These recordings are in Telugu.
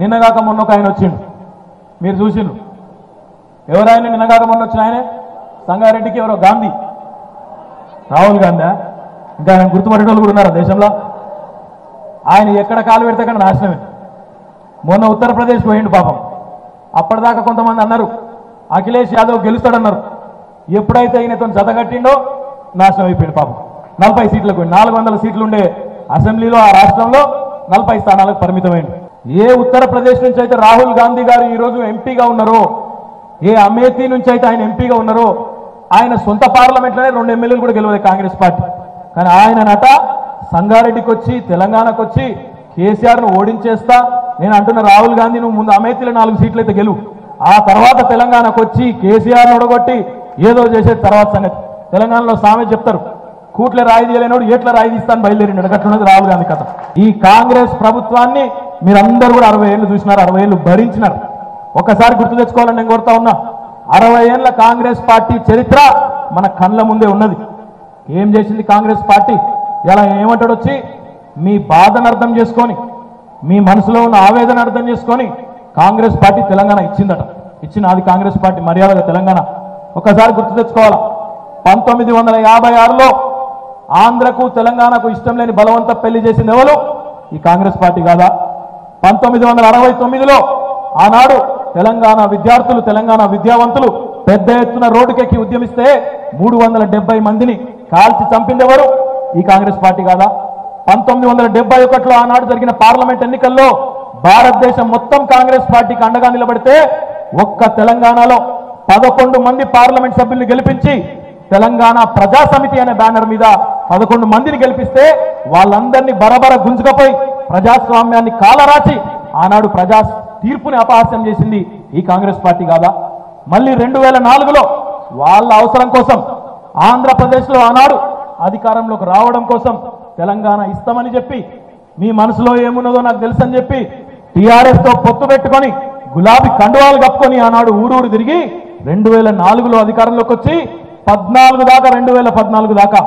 నిన్నగాక మొన్న ఒక ఆయన వచ్చిండు, మీరు చూసిండ్రు. ఎవరైనా నిన్నగాక మొన్న వచ్చిన ఆయనే సంగారెడ్డికి ఎవరో గాంధీ, రాహుల్ గాంధీ. ఇంకా ఆయన గుర్తుపట్టే వాళ్ళు కూడా ఉన్నారు దేశంలో. ఆయన ఎక్కడ కాలు పెడితే అక్కడ నాశనమే. మొన్న ఉత్తరప్రదేశ్ పోయిండు పాపం. అప్పటిదాకా కొంతమంది అన్నారు అఖిలేష్ యాదవ్ గెలుస్తాడన్నారు. ఎప్పుడైతే ఈయనతో జతగట్టిండో నాశనం అయిపోయింది పాపం. 40 సీట్లకు 400 సీట్లుండే అసెంబ్లీలో ఆ రాష్ట్రంలో 40 స్థానాలకు పరిమితమైంది. ఏ ఉత్తరప్రదేశ్ నుంచి అయితే రాహుల్ గాంధీ గారు ఈరోజు ఎంపీగా ఉన్నారో, ఏ అమేథీ నుంచి అయితే ఆయన ఎంపీగా ఉన్నారో, ఆయన సొంత పార్లమెంట్లోనే 2 ఎమ్మెల్యేలు కూడా గెలవలేదు కాంగ్రెస్ పార్టీ. కానీ ఆయన నట సంగారెడ్డికి వచ్చి తెలంగాణకు వచ్చి కేసీఆర్ను ఓడించేస్తా నేను అంటున్న రాహుల్ గాంధీ, నువ్వు ముందు అమేథీలో 4 సీట్లు అయితే గెలువు, ఆ తర్వాత తెలంగాణకు వచ్చి కేసీఆర్ను ఓడగొట్టి ఏదో చేసే తర్వాత సంగతి. తెలంగాణలో సామెత చెప్తారు, కూట్ల రాయి తీయలేనోడు ఏట్ల రాయి తీస్తాను బయలుదేరి అన్నట్టున్నది రాహుల్ గాంధీ కథ. ఈ కాంగ్రెస్ ప్రభుత్వాన్ని మీరందరూ కూడా 60 ఏళ్ళు చూసినారు, 60 ఏళ్ళు భరించినారు. ఒకసారి గుర్తు తెచ్చుకోవాలని నేను కోరుతా ఉన్నా, 60 ఏళ్ల కాంగ్రెస్ పార్టీ చరిత్ర మన కళ్ళ ముందే ఉన్నది. ఏం చేసింది కాంగ్రెస్ పార్టీ? ఇలా ఏమంటాడు వచ్చి మీ బాధను అర్థం చేసుకొని, మీ మనసులో ఉన్న ఆవేదన అర్థం చేసుకొని కాంగ్రెస్ పార్టీ తెలంగాణ ఇచ్చిందట. ఇచ్చిన అది కాంగ్రెస్ పార్టీ మర్యాదగా తెలంగాణ. ఒకసారి గుర్తు తెచ్చుకోవాలా, 1956లో ఆంధ్రకు తెలంగాణకు ఇష్టం లేని బలవంత పెళ్లి చేసింది ఎవరు? ఈ కాంగ్రెస్ పార్టీ కాదా? 1969లో ఆనాడు తెలంగాణ విద్యార్థులు, తెలంగాణ విద్యావంతులు పెద్ద ఎత్తున రోడ్డుకెక్కి ఉద్యమిస్తే 370 మందిని కాల్చి చంపింది ఎవరు? ఈ కాంగ్రెస్ పార్టీ కాదా? 1971లో ఆనాడు జరిగిన పార్లమెంట్ ఎన్నికల్లో భారతదేశం మొత్తం కాంగ్రెస్ పార్టీకి అండగా నిలబడితే ఒక్క తెలంగాణలో 11 మంది పార్లమెంట్ సభ్యుల్ని గెలిపించి తెలంగాణ ప్రజా సమితి అనే బ్యానర్ మీద 11 మందిని గెలిపిస్తే వాళ్ళందరినీ బరబర గుంజుకపోయి ప్రజాస్వామ్యాన్ని కాలరాచి ఆనాడు ప్రజా తీర్పుని అపహాస్యం చేసింది ఈ కాంగ్రెస్ పార్టీ కాదా? మళ్ళీ 2004లో వాళ్ళ అవసరం కోసం ఆంధ్రప్రదేశ్లో ఆనాడు అధికారంలోకి రావడం కోసం తెలంగాణ ఇస్తామని చెప్పి, మీ మనసులో ఏమున్నదో నాకు తెలుసని చెప్పి టీఆర్ఎస్తో పొత్తు పెట్టుకొని గులాబీ కండువాలు కప్పుకొని ఆనాడు ఊరూరు తిరిగి 2004లో అధికారంలోకి వచ్చి 2014 దాకా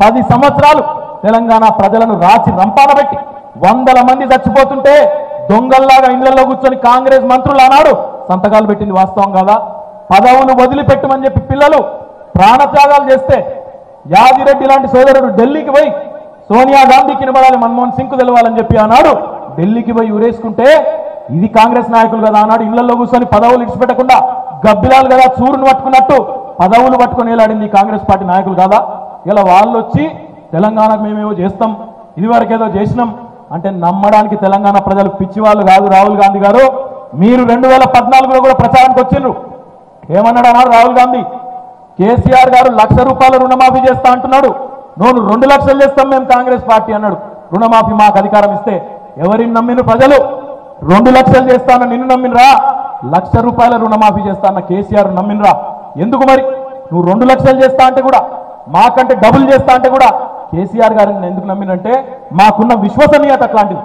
10 సంవత్సరాలు తెలంగాణ ప్రజలను రాచి రంపాన పెట్టి 100 మంది చచ్చిపోతుంటే దొంగల్లాగా ఇళ్లలో కూర్చొని కాంగ్రెస్ మంత్రులు ఆనాడు సంతకాలు పెట్టింది వాస్తవం కాదా? పదవులు వదిలిపెట్టమని చెప్పి పిల్లలు ప్రాణత్యాగాలు చేస్తే యాదిరెడ్డి లాంటి సోదరుడు ఢిల్లీకి పోయి సోనియా గాంధీకి నిలబడాలి, మన్మోహన్ సింగ్ తెలవాలని చెప్పి ఆనాడు ఢిల్లీకి పోయి ఊరేసుకుంటే ఇది కాంగ్రెస్ నాయకులు కదా? ఆనాడు ఇళ్లలో కూర్చొని పదవులు ఇచ్చిపెట్టకుండా గబ్బిలాలు కదా చూరును పట్టుకున్నట్టు పదవులు పట్టుకొని వేలాడింది కాంగ్రెస్ పార్టీ నాయకులు కాదా? ఇలా వాళ్ళు వచ్చి తెలంగాణకు మేమేమో చేస్తాం, ఇదివరకేదో చేసినాం అంటే నమ్మడానికి తెలంగాణ ప్రజలు పిచ్చివాళ్ళు కాదు. రాహుల్ గాంధీ గారు, మీరు 2014లో కూడా ప్రచారానికి వచ్చిండ్రు. ఏమన్నాడు అన్నాడు రాహుల్ గాంధీ? కేసీఆర్ గారు ₹1,00,000 రుణమాఫీ చేస్తా అంటున్నాడు, నువ్వు 2 లక్షలు చేస్తాం మేము కాంగ్రెస్ పార్టీ అన్నాడు. రుణమాఫీ మాకు అధికారం ఇస్తే ఎవరిని నమ్మిన ప్రజలు? 2 లక్షలు చేస్తాను నిన్ను నమ్మినరా? ₹1,00,000 రుణమాఫీ చేస్తాన్న కేసీఆర్ నమ్మినరా? ఎందుకు మరి? నువ్వు 2 లక్షలు చేస్తా అంటే కూడా, మాకంటే డబుల్ చేస్తా అంటే కూడా కేసీఆర్ గారిని ఎందుకు నమ్మినంటే మాకున్న విశ్వసనీయత అట్లాంటిది.